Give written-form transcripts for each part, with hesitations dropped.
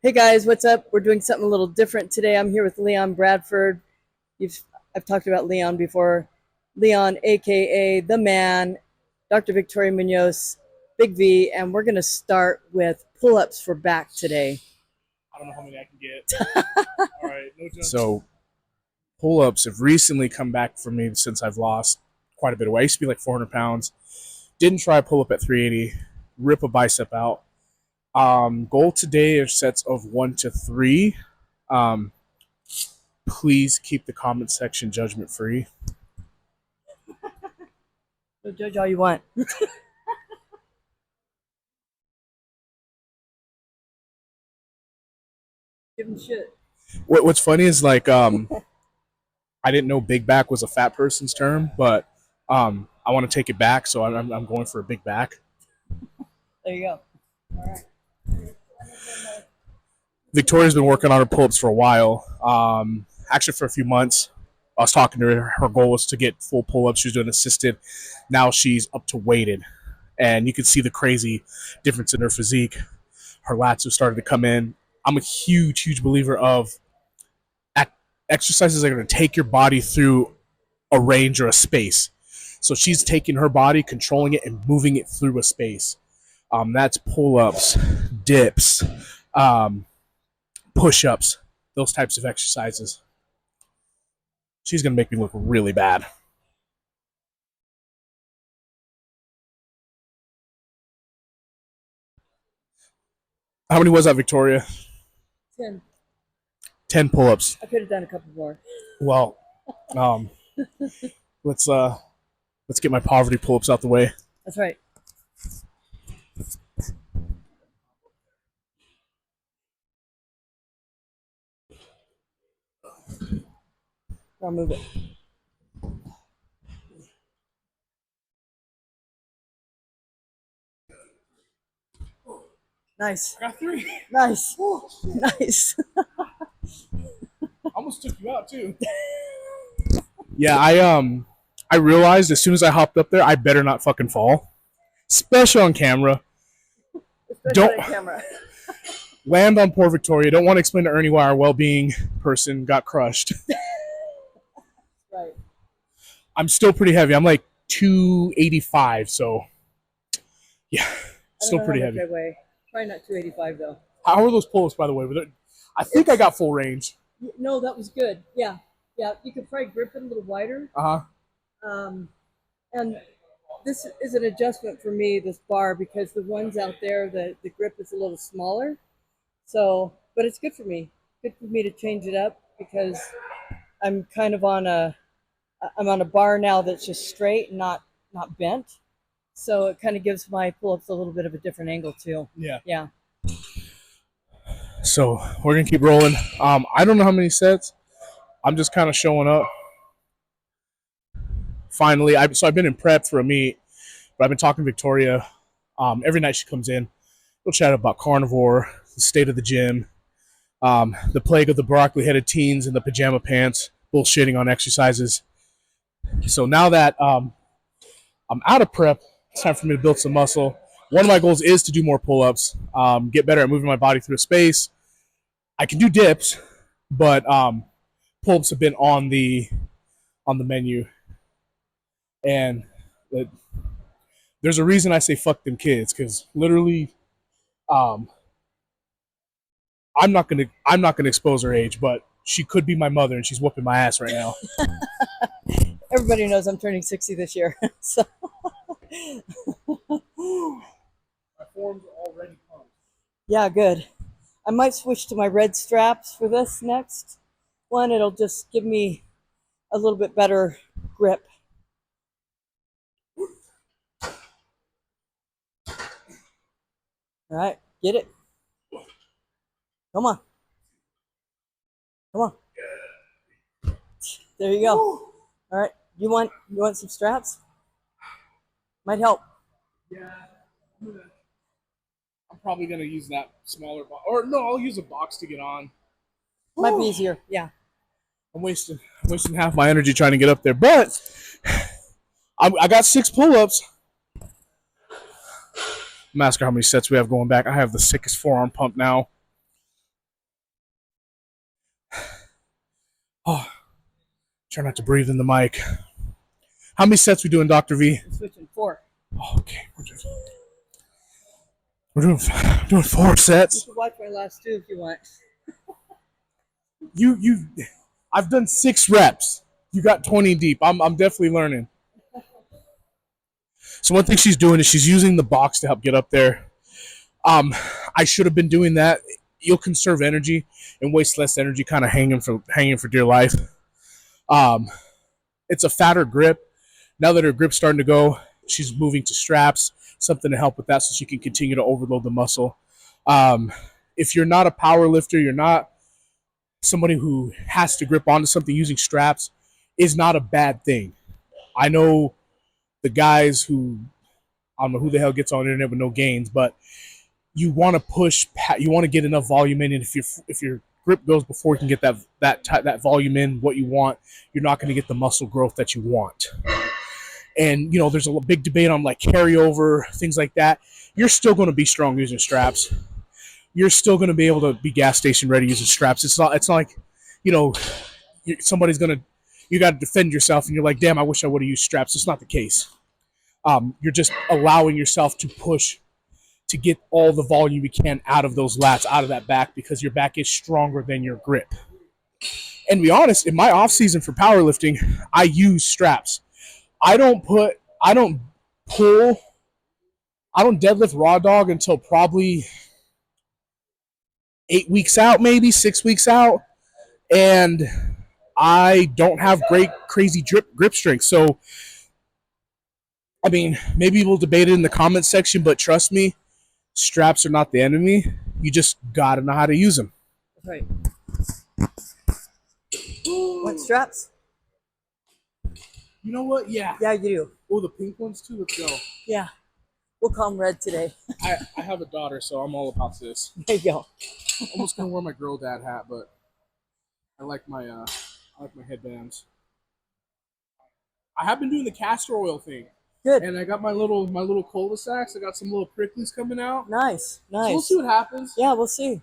Hey guys, what's up? We're doing something a little different today. I'm here with Leon Bradford. I've talked about Leon before. Leon, aka the man, Dr. Victoria Munoz, Big V, and we're gonna start with pull-ups for back today. I don't know how many I can get. All right, no jump. So pull-ups have recently come back for me since I've lost quite a bit of weight. I used to be like 400 pounds. Didn't try a pull-up at 380. Rip a bicep out. Goal today are sets of 1 to 3. Please keep the comment section judgment free. So judge all you want. Give him shit. What's funny is like I didn't know big back was a fat person's term, but I want to take it back, so I'm going for a big back. There you go. All right. Victoria's been working on her pull-ups for a while. Actually, for a few months. I was talking to her. Her goal was to get full pull-ups. She was doing assisted. Now she's up to weighted, and you can see the crazy difference in her physique. Her lats have started to come in. I'm a huge believer of exercises that are going to take your body through a range or a space. So she's taking her body, controlling it, and moving it through a space. That's pull-ups, dips, push-ups, those types of exercises. She's going to make me look really bad. How many was that, Victoria? 10. 10 pull-ups. I could have done a couple more. Well, let's get my poverty pull-ups out the way. That's right. I'll move it. Nice. I got 3. Nice. Nice. Almost took you out too. Yeah, I realized as soon as I hopped up there, I better not fucking fall. Especially on camera. Especially on camera. Land on poor Victoria. Don't want to explain to Ernie why our well-being person got crushed. Right. I'm still pretty heavy. I'm like 285, so yeah, still pretty heavy. I weigh. Probably not 285 though. How are those pull-ups, by the way? I think I got full range. No, that was good. Yeah. You could probably grip it a little wider. And this is an adjustment for me, this bar, because the ones out there, the grip is a little smaller. So, but it's good for me. Good for me to change it up because I'm kind of on a bar now that's just straight and not bent. So it kind of gives my pull-ups a little bit of a different angle too. Yeah. So we're gonna keep rolling. I don't know how many sets. I'm just kind of showing up. Finally, I've been in prep for a meet, but I've been talking to Victoria. Every night she comes in, we'll chat about carnivore, the state of the gym, the plague of the broccoli-headed teens in the pajama pants, bullshitting on exercises. So now that I'm out of prep, it's time for me to build some muscle. One of my goals is to do more pull-ups, get better at moving my body through a space. I can do dips, but pull-ups have been on the menu. And there's a reason I say fuck them kids, because literally, I'm not gonna expose her age, but she could be my mother, and she's whooping my ass right now. Everybody knows I'm turning 60 this year, so. My form's already pumped. Yeah, good. I might switch to my red straps for this next one. It'll just give me a little bit better grip. All right, get it. Come on. There you go. All right, you want some straps? Might help. Yeah, I'm probably gonna use that smaller box, or no, I'll use a box to get on. Might be easier. Yeah. I'm wasting half my energy trying to get up there, but I got 6 pull-ups. I'm asking how many sets we have going back. I have the sickest forearm pump now. Oh, try not to breathe in the mic. How many sets we doing, Dr. V? I'm switching 4. Oh, okay, we're doing 4 You sets. can watch my last 2 if you want. I've done 6 reps. You got 20 deep. I'm definitely learning. So one thing she's doing is she's using the box to help get up there. I should have been doing that. You'll conserve energy and waste less energy, kind of hanging for dear life. It's a fatter grip. Now that her grip's starting to go, she's moving to straps, something to help with that, so she can continue to overload the muscle. If you're not a power lifter, you're not somebody who has to grip onto something, using straps is not a bad thing. I know the guys who, I don't know who the hell gets on the internet with no gains, but you want to push, you want to get enough volume in, and if your grip goes before you can get that volume in, what you want, you're not going to get the muscle growth that you want. And there's a big debate on like carryover, things like that. You're still going to be strong using straps. You're still going to be able to be gas station ready using straps. It's not like, somebody's going to, you got to defend yourself and you're like, damn, I wish I would have used straps. It's not the case. You're just allowing yourself to push to get all the volume you can out of those lats, out of that back, because your back is stronger than your grip. And to be honest, in my off season for powerlifting, I use straps. I don't deadlift raw dog until probably 8 weeks out, maybe 6 weeks out. And I don't have great, crazy grip strength. So, I mean, maybe we'll debate it in the comments section, but trust me, straps are not the enemy. You just gotta know how to use them. Right. Want straps? You know what? Yeah. Yeah, you do. Oh, the pink ones too? Let's go. Yeah. We'll call them red today. I have a daughter, so I'm all about this. There you go. Almost gonna wear my girl dad hat, but I like my headbands. I have been doing the castor oil thing. Good. And I got my little cul-de-sacs. I got some little pricklies coming out. Nice. So we'll see what happens. Yeah, we'll see.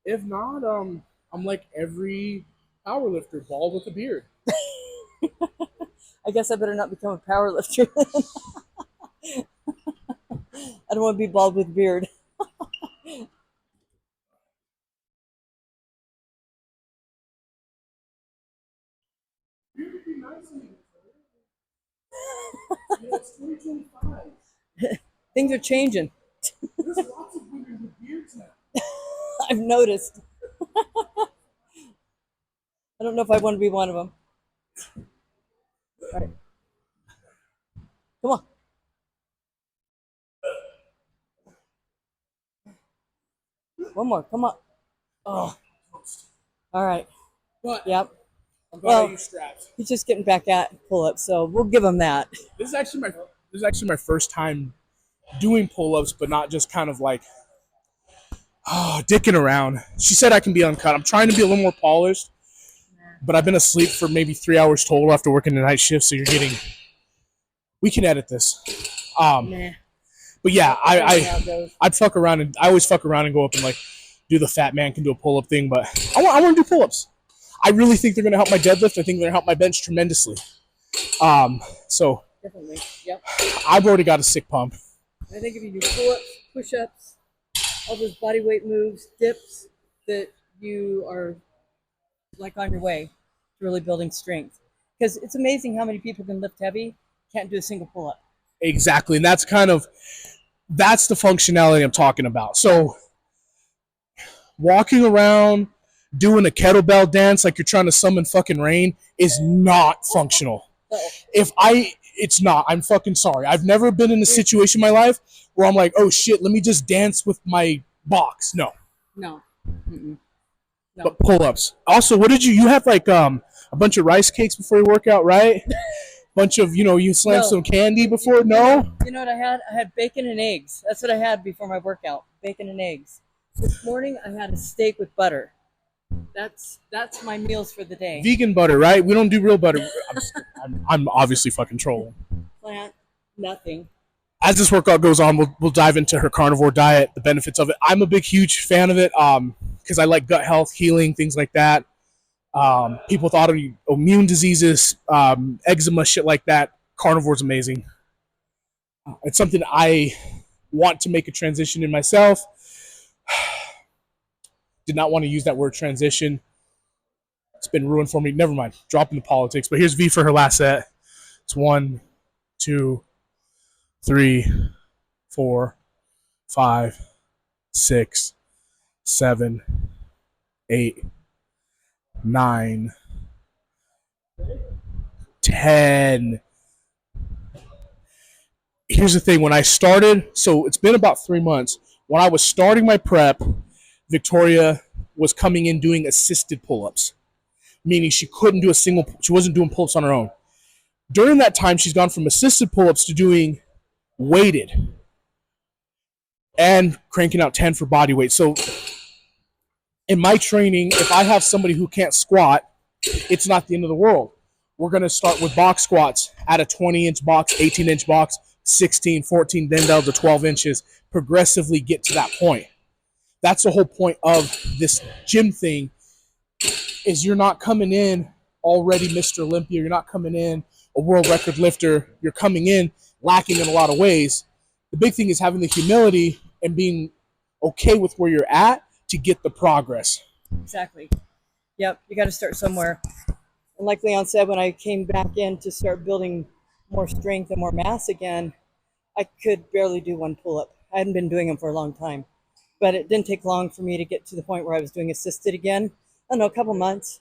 If not, I'm like every powerlifter, bald with a beard. I guess I better not become a power lifter. I don't want to be bald with a beard. It's 2025. Things are changing. There's lots of women with beards now. I've noticed. I don't know if I want to be one of them. All right. Come on. One more. Come on. Oh. All right. But yep. I'm glad I use straps. He's just getting back at pull-ups, so we'll give him that. This is actually my first time doing pull-ups, but not just kind of like dicking around. She said I can be uncut. I'm trying to be a little more polished, but I've been asleep for maybe 3 hours total after working the night shift, so we can edit this. But yeah, I'd fuck around, and I always fuck around and go up and like do the fat man can do a pull-up thing, but I want to do pull-ups. I really think they're going to help my deadlift. I think they're going to help my bench tremendously. So definitely, yep. I've already got a sick pump. I think if you do pull-ups, push-ups, all those body weight moves, dips, that you are like on your way to really building strength. Because it's amazing how many people can lift heavy, can't do a single pull-up. Exactly, and that's the functionality I'm talking about. So walking around doing a kettlebell dance like you're trying to summon fucking rain is not functional. It's not. I'm fucking sorry. I've never been in a situation in my life where I'm like, oh shit, let me just dance with my box. No. No. Mm-mm. No. But pull-ups. Also, what did you have like a bunch of rice cakes before your workout, right? Bunch of, you slammed some candy before? No? You know what I had? I had bacon and eggs. That's what I had before my workout. Bacon and eggs. This morning I had a steak with butter. That's my meals for the day. Vegan butter, right? We don't do real butter. I'm obviously fucking trolling. Plant, nothing. As this workout goes on, we'll dive into her carnivore diet, the benefits of it. I'm a huge fan of it because I like gut health, healing, things like that. People with autoimmune diseases, eczema, shit like that. Carnivore's amazing. It's something I want to make a transition in myself. Did not want to use that word transition. It's been ruined for me. Never mind. Dropping the politics. But here's V for her last set. It's 1, 2, 3, 4, 5, 6, 7, 8, 9, 10. Here's the thing. When I started, so it's been about 3 months. When I was starting my prep, Victoria was coming in doing assisted pull-ups, meaning she wasn't doing pull-ups on her own. During that time, she's gone from assisted pull-ups to doing weighted and cranking out 10 for body weight. So in my training, if I have somebody who can't squat, it's not the end of the world. We're going to start with box squats at a 20-inch box, 18-inch box, 16, 14, then down to 12 inches, progressively get to that point. That's the whole point of this gym thing, is you're not coming in already Mr. Olympia. You're not coming in a world record lifter. You're coming in lacking in a lot of ways. The big thing is having the humility and being okay with where you're at to get the progress. Exactly. Yep. You got to start somewhere. And like Leon said, when I came back in to start building more strength and more mass again, I could barely do one pull-up. I hadn't been doing them for a long time. But it didn't take long for me to get to the point where I was doing assisted again. I don't know, a couple months.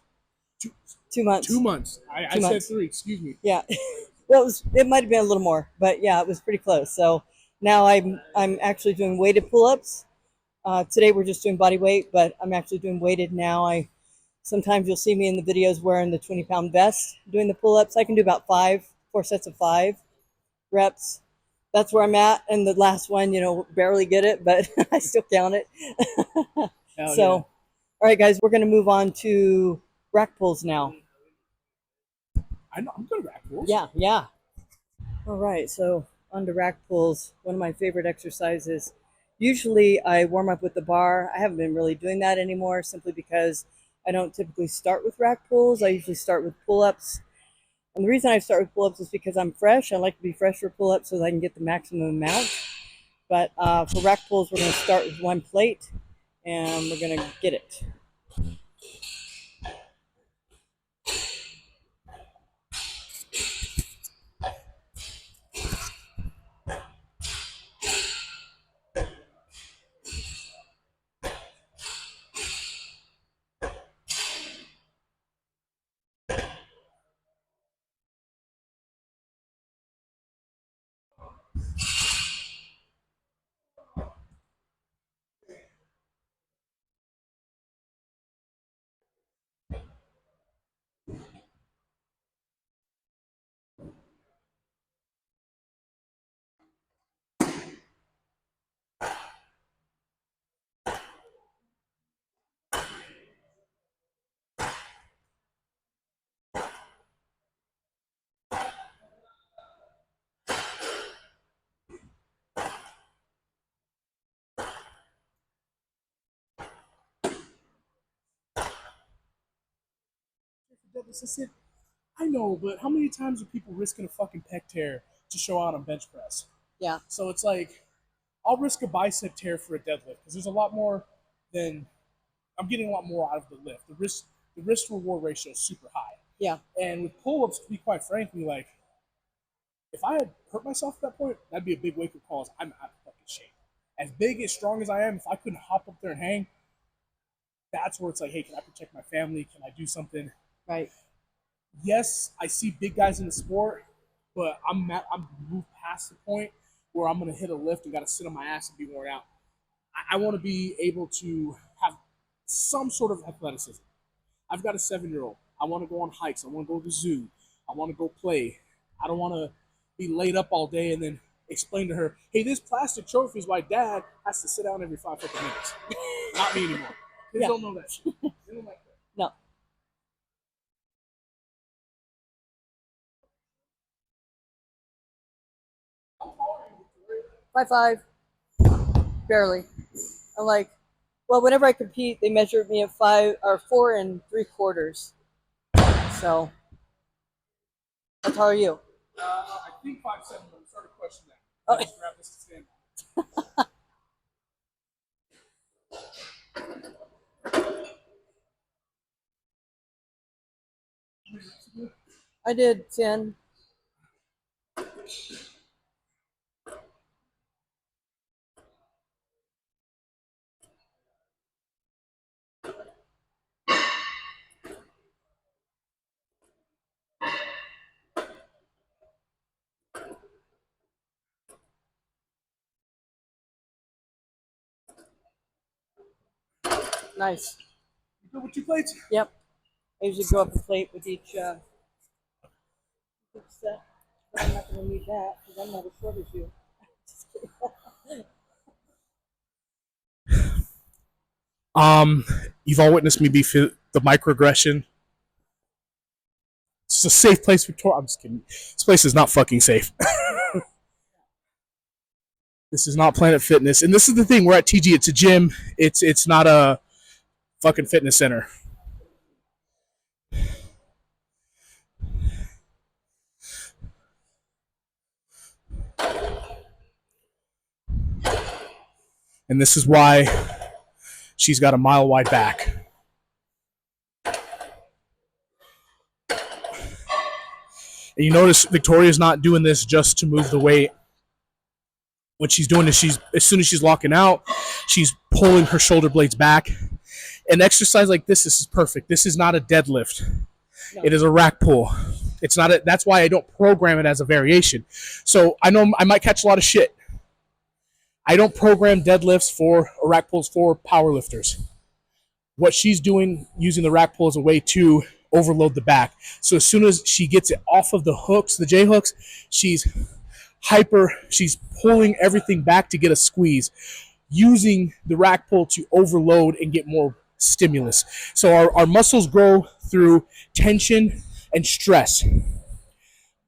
2 months. 2 months. I said 3, excuse me. Yeah. Well, it might have been a little more, but yeah, it was pretty close. So now I'm actually doing weighted pull-ups. Today we're just doing body weight, but I'm actually doing weighted now. Sometimes you'll see me in the videos wearing the 20-pound vest doing the pull-ups. I can do about 4 sets of 5 reps. That's where I'm at. And the last one, barely get it, but I still count it. So, yeah. All right, guys, we're going to move on to rack pulls now. I'm good at rack pulls. Yeah. All right, so on to rack pulls, one of my favorite exercises. Usually I warm up with the bar. I haven't been really doing that anymore simply because I don't typically start with rack pulls. I usually start with pull-ups. And the reason I start with pull-ups is because I'm fresh. I like to be fresh for pull-ups so that I can get the maximum amount. But for rack pulls, we're going to start with 1 plate, and we're going to get it. I know, but how many times are people risking a fucking pec tear to show out on bench press? Yeah. So it's like, I'll risk a bicep tear for a deadlift because there's a lot more than I'm getting a lot more out of the lift. The risk reward ratio is super high. Yeah. And with pull-ups, to be quite frankly, like, if I had hurt myself at that point, that'd be a big wake-up call. I'm out of fucking shape. As big, as strong as I am, if I couldn't hop up there and hang, that's where it's like, hey, can I protect my family? Can I do something? Right. Yes, I see big guys in the sport, but I'm moved past the point where I'm going to hit a lift and got to sit on my ass and be worn out. I want to be able to have some sort of athleticism. I've got a 7-year-old. I want to go on hikes. I want to go to the zoo. I want to go play. I don't want to be laid up all day and then explain to her, hey, this plastic trophy is why dad has to sit down every 5 fucking minutes. Not me anymore. Kids don't know that shit. They don't like that. No. By 5, barely. I'm like, well, whenever I compete, they measure me at 4 3/4. So, how are you? I think 5'7", but I'm starting to question that. Oh. I just grabbed this to stand on. I did 10. Nice. You good with 2 plates? Yep. I usually go up a plate with each set. But I'm not going to need that because I'm not as short as you. You've all witnessed me be the microaggression. It's a safe place, Victoria. I'm just kidding. This place is not fucking safe. This is not Planet Fitness, and this is the thing. We're at TG. It's a gym. It's not a fucking fitness center. And this is why she's got a mile wide back. And you notice Victoria's not doing this just to move the weight. What she's doing is as soon as she's locking out, she's pulling her shoulder blades back. An exercise like this is perfect. This is not a deadlift. No. It is a rack pull. It's not. That's why I don't program it as a variation. So I know I might catch a lot of shit. I don't program deadlifts or rack pulls for powerlifters. What she's doing using the rack pull is a way to overload the back. So as soon as she gets it off of the hooks, the J hooks, she's pulling everything back to get a squeeze, using the rack pull to overload and get more stimulus. So our muscles grow through tension and stress.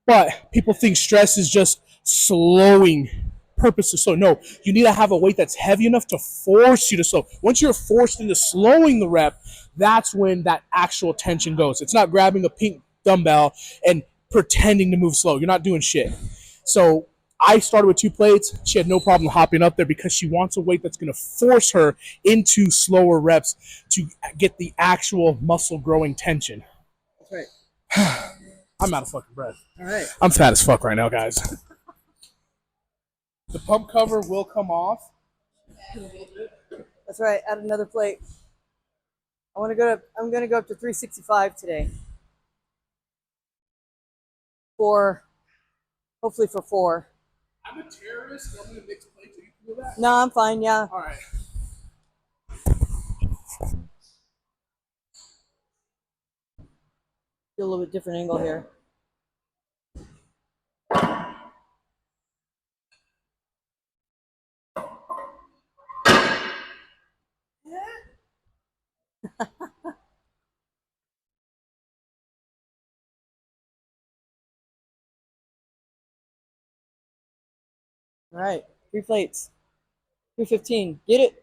But people think stress is just slowing, purpose to slow. No, you need to have a weight that's heavy enough to force you to slow. Once you're forced into slowing the rep, that's when that actual tension goes. It's not grabbing a pink dumbbell and pretending to move slow. You're not doing shit. So I started with 2 plates. She had no problem hopping up there because she wants a weight that's going to force her into slower reps to get the actual muscle growing tension. That's right. I'm out of fucking breath. All right. I'm fat as fuck right now, guys. The pump cover will come off. That's right. Add another plate. I'm gonna go up to 365 today. Hopefully for 4. I'm a terrorist. I'm gonna mix plates. Are you cool with that? No, I'm fine. Yeah. All right. Do a little bit different angle here. All right, 3 plates. 315. Get it.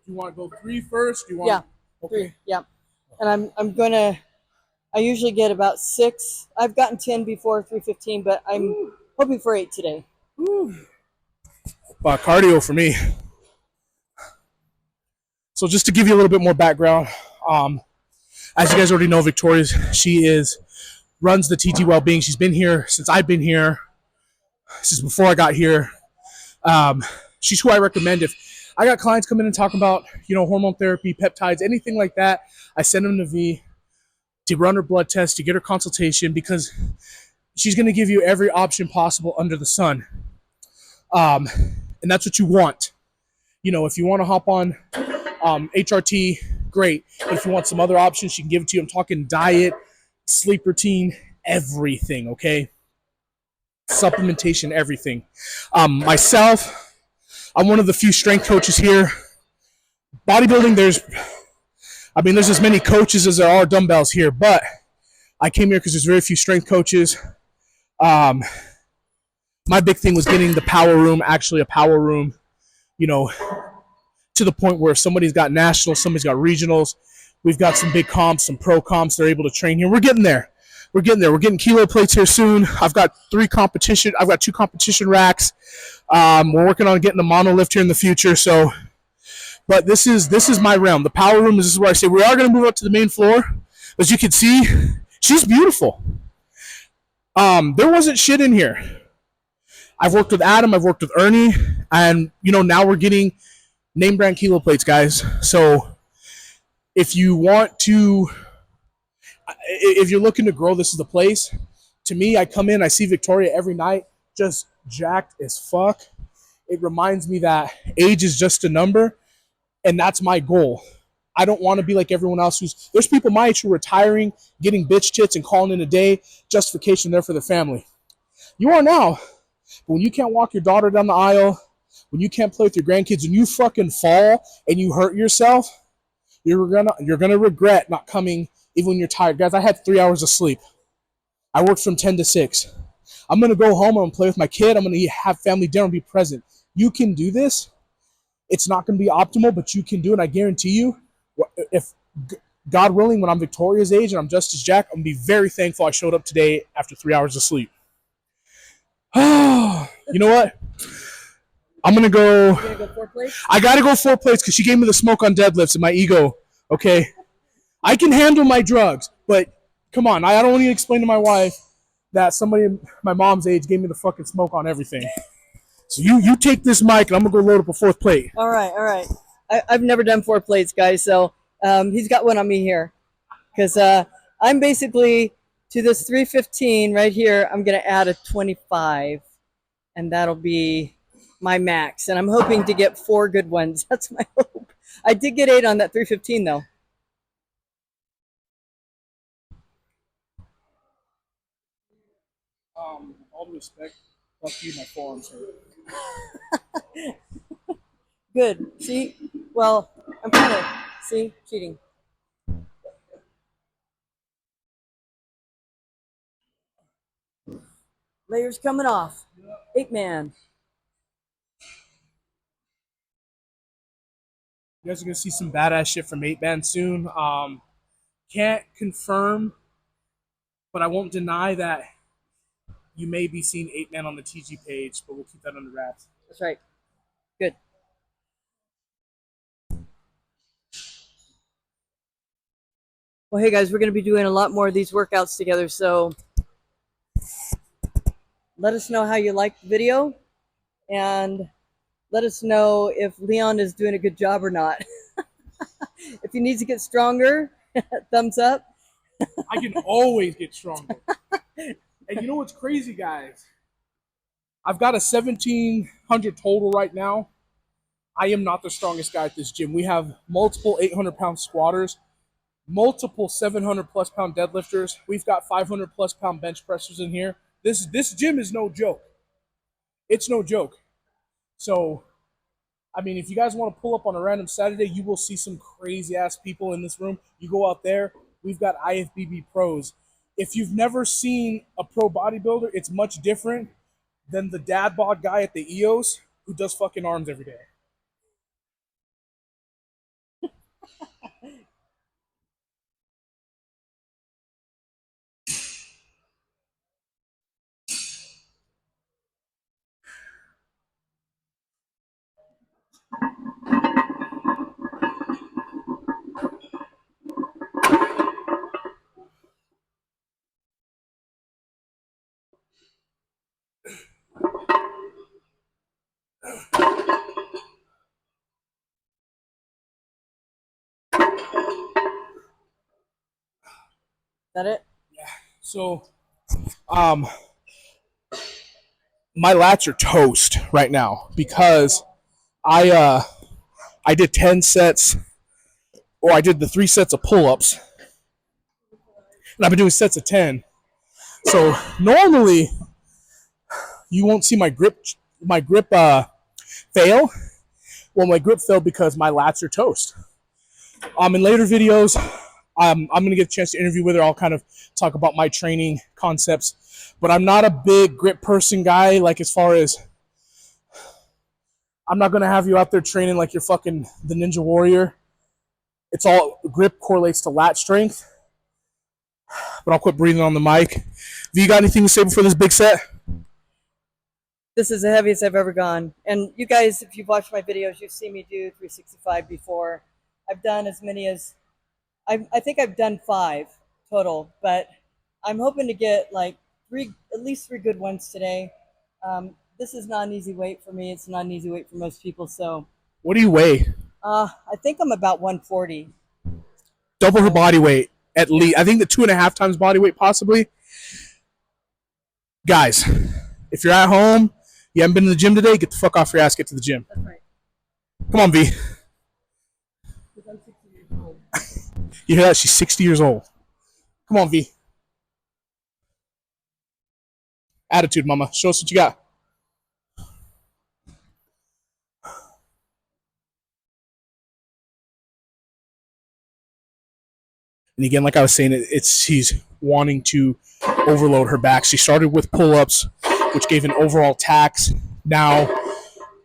You want to go 3 first? You want? Yeah. Okay. 3. Yeah. And I usually get about 6. I've gotten 10 before 315, but I'm hoping for 8 today. Cardio for me. So just to give you a little bit more background, as you guys already know, she runs the TT Wellbeing. She's been here since I've been here, since before I got here. She's who I recommend if I got clients come in and talk about, hormone therapy, peptides, anything like that. I send them to V to run her blood test, to get her consultation, because she's going to give you every option possible under the sun. And that's what you want. If you want to hop on HRT, great. But if you want some other options, she can give it to you. I'm talking diet, sleep routine, everything, okay? supplementation, everything. Myself, I'm one of the few strength coaches here. Bodybuilding, there's as many coaches as there are dumbbells here, but I came here because there's very few strength coaches. My big thing was getting the power room, actually a power room, you know, to the point where somebody's got nationals, somebody's got regionals. We've got some big comps, some pro comps. They're able to train here. We're getting there. We're getting kilo plates here soon. I've got two competition racks. We're working on getting a monolift here in the future. So, but this is my realm. The power room is where I say we are going to move up to the main floor. As you can see, she's beautiful. There wasn't shit in here. I've worked with Adam. I've worked with Ernie, and now we're getting name brand kilo plates, guys. So if you're looking to grow, this is the place. To me, I come in, I see Victoria every night, just jacked as fuck. It reminds me that age is just a number, and that's my goal. I don't want to be like everyone else there's people my age who are retiring, getting bitch tits and calling in a day, justification there for their family. You are now, but when you can't walk your daughter down the aisle, when you can't play with your grandkids, and you fucking fall and you hurt yourself, you're gonna regret not coming even when you're tired. Guys, I had 3 hours of sleep. I worked from 10 to 6. I'm gonna go home, I'm gonna play with my kid, I'm gonna have family dinner and be present. You can do this. It's not gonna be optimal, but you can do it. I guarantee you, if God willing, when I'm Victoria's age and I'm just as jacked, I'm gonna be very thankful I showed up today after 3 hours of sleep. You know what? I'm gonna go. You're gonna go 4 plates? I gotta go 4 plates because she gave me the smoke on deadlifts and my ego. Okay, I can handle my drugs, but come on, I don't need to explain to my wife that somebody my mom's age gave me the fucking smoke on everything. So you take this mic and I'm gonna go load up a 4th plate. All right. I've never done 4 plates, guys, so he's got one on me here. Because I'm basically, to this 315 right here, I'm going to add a 25. And that'll be my max. And I'm hoping to get 4 good ones. That's my hope. I did get 8 on that 315, though. All due respect, fuck you, my forearms hurt. Good. See? Well, I'm kind of, see? Cheating. Layers coming off. 8-man. You guys are gonna see some badass shit from 8-man soon. Can't confirm, but I won't deny that you may be seeing 8-man on the TG page, but we'll keep that under wraps. That's right. Good. Well, hey guys, we're going to be doing a lot more of these workouts together, so let us know how you liked the video, and let us know if Leon is doing a good job or not. If he needs to get stronger, thumbs up. I can always get stronger. And you know what's crazy, guys? I've got a 1,700 total right now. I am not the strongest guy at this gym. We have multiple 800-pound squatters, multiple 700-plus pound deadlifters. We've got 500-plus pound bench pressers in here. This gym is no joke. It's no joke. So, I mean, if you guys want to pull up on a random Saturday, you will see some crazy-ass people in this room. You go out there, we've got IFBB pros. If you've never seen a pro bodybuilder, it's much different than the dad bod guy at the EOS who does fucking arms every day. That it? Yeah. So, my lats are toast right now because I did 10 sets, or I did the 3 sets of pull-ups, and I've been doing sets of 10. So normally you won't see my grip fail. Well, my grip failed because my lats are toast. In later videos, I'm going to get a chance to interview with her. I'll kind of talk about my training concepts, but I'm not a big grip person guy. Like, as far as, I'm not going to have you out there training like you're fucking the Ninja Warrior. It's all grip correlates to lat strength. But I'll quit breathing on the mic. Have you got anything to say before this big set? This is the heaviest I've ever gone. And you guys, if you've watched my videos, you've seen me do 365 before. I've done as many as, I think I've done 5 total, but I'm hoping to get like at least 3 good ones today. This is not an easy weight for me. It's not an easy weight for most people. So, What do you weigh? I think I'm about 140. Double her body weight at least. I think the 2.5 times body weight possibly. Guys, if you're at home, you haven't been to the gym today, get the fuck off your ass, get to the gym. That's right. Come on, V. Because I'm 60 years old. You hear that? She's 60 years old. Come on, V. Attitude, mama. Show us what you got. And again, like I was saying, she's wanting to overload her back. She started with pull-ups, which gave an overall tax. Now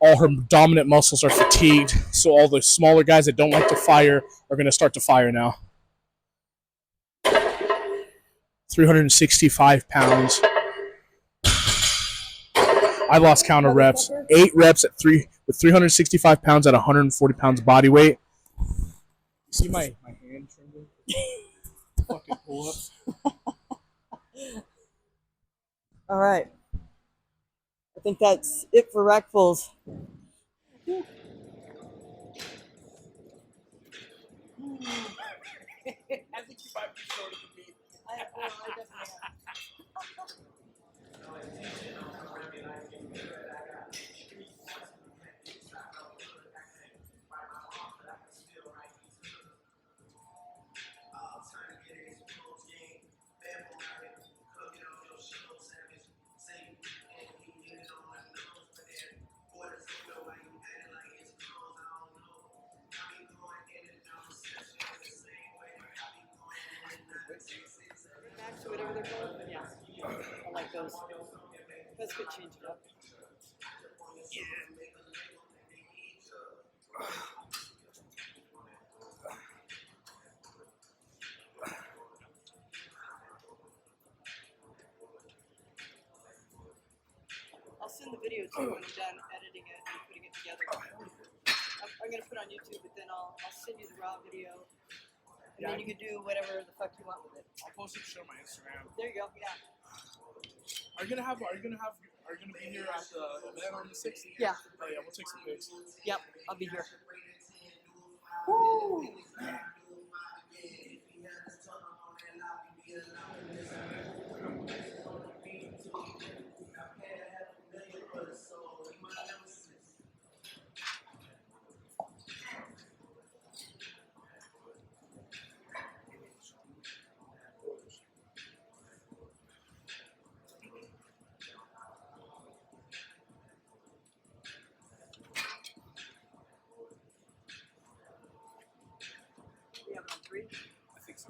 all her dominant muscles are fatigued, so all the smaller guys that don't like to fire are going to start to fire now. 365 pounds. I lost count of reps. 8 reps with 365 pounds at 140 pounds body weight. You see my hand trembling? Fucking pull-ups. All right. I think that's it for rack pulls. I think you might be shorter than me. I definitely am. Max, whatever they're called. Yeah, I like those. That's good. Change it up. I'll send the video to you when I'm done editing it and putting it together. I'm gonna put it on YouTube, but then I'll send you the raw video, and then you can do whatever the fuck you want with it. I'll post it to show my Instagram. There you go. Yeah. Are you gonna be here at the event on the 6th? Yeah. Oh yeah, we'll take some pics. Yep. I'll be here. Woo! We have on 3. I think so.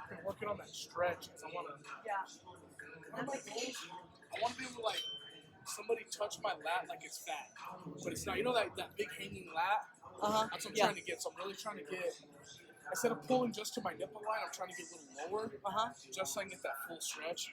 I'm working on that stretch because I want to. Yeah. I want to be able to, like, somebody touch my lat like it's fat, but it's not. You know that big hanging lat? That's what I'm trying to get. So I'm really trying to get. Instead of pulling just to my nipple line, I'm trying to get a little lower, just so I can get that full stretch.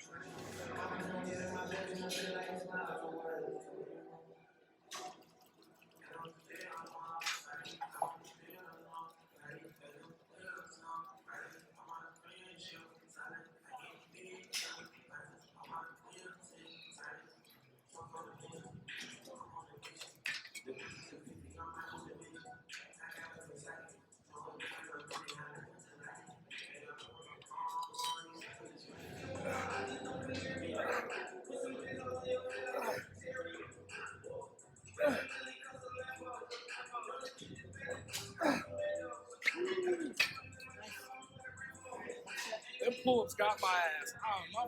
pull-ups got my ass. My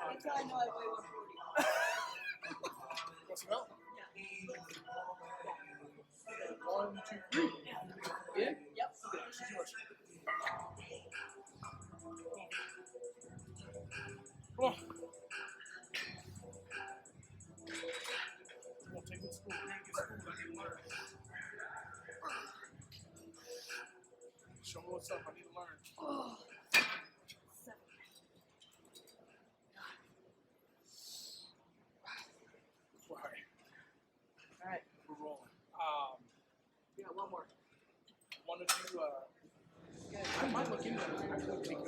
That's how I know I weigh 140. What's it up? Yeah. 1, 2, 3. Yeah? Yep. This is yours. Come on. Come on, take me to school. We're gonna get school. I need to learn. Show me what's up. I need to learn. Oh, 7. All right. All right. We're rolling. We got one more. Wanted to Good. I might look into it. I could take it.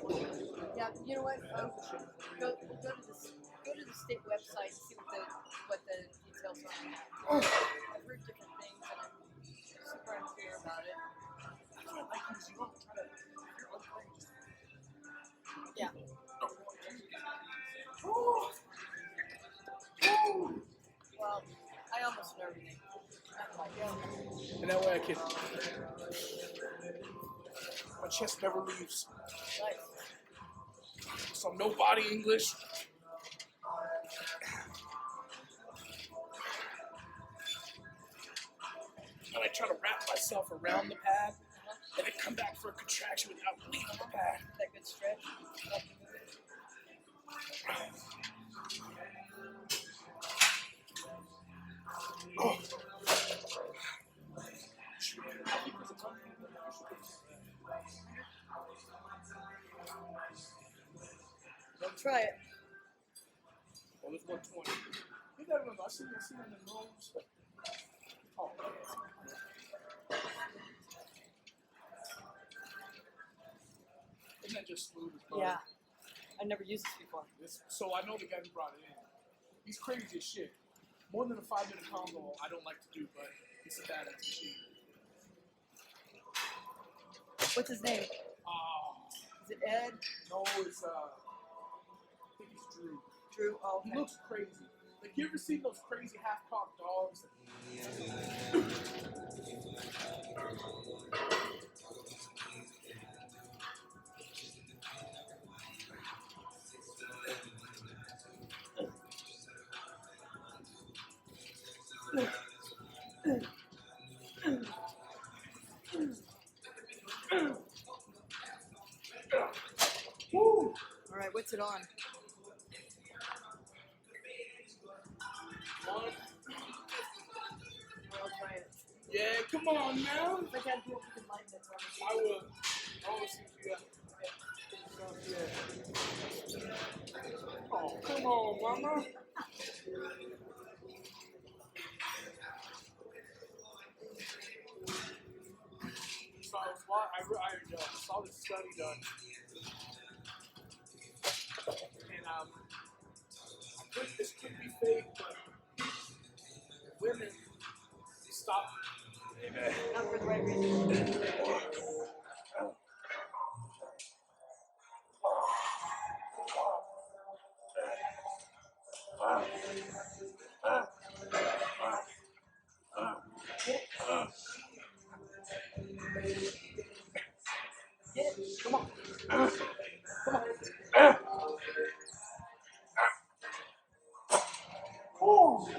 Yeah, you know what? Go to the state website and see what the details are. I've heard different things and I'm super unclear about it. That's what I like is you don't try to your own thing. Just Yeah. Well, I almost know everything. I'm like, yeah. and that way I can my chest never leaves. Nice. So no body English. And I try to wrap myself around the pad and then come back for a contraction without leaving the pad. That good stretch. Oh. Don't try it. Well, it's 120. You gotta remember, I see in the rooms. Oh. Isn't that just smooth as butter? Yeah. I never used this before. So I know the guy who brought it in. He's crazy as shit. More than a 5-minute combo I don't like to do, but it's a badass machine. What's his name? Is it Ed? No, it's I think it's Drew. Drew? Oh, okay. He looks crazy. Like, you ever seen those crazy half-cocked dogs? Woo! All right, what's it on? One. I'll try it. Yeah, come on now. If I can't do it, you can lighten it for me. I will. I want to see if you got. Yeah. Oh, come on, mama. So I saw this study done, and this could be fake, but women stop. Amen. Not for the right reason. Get it. Come on. Oh.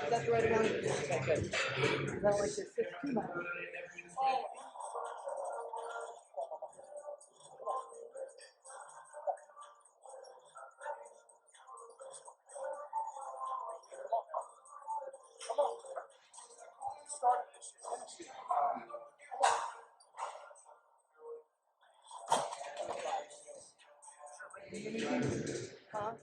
Is that the right amount? Okay, good. I don't like this. It's too much. Huh?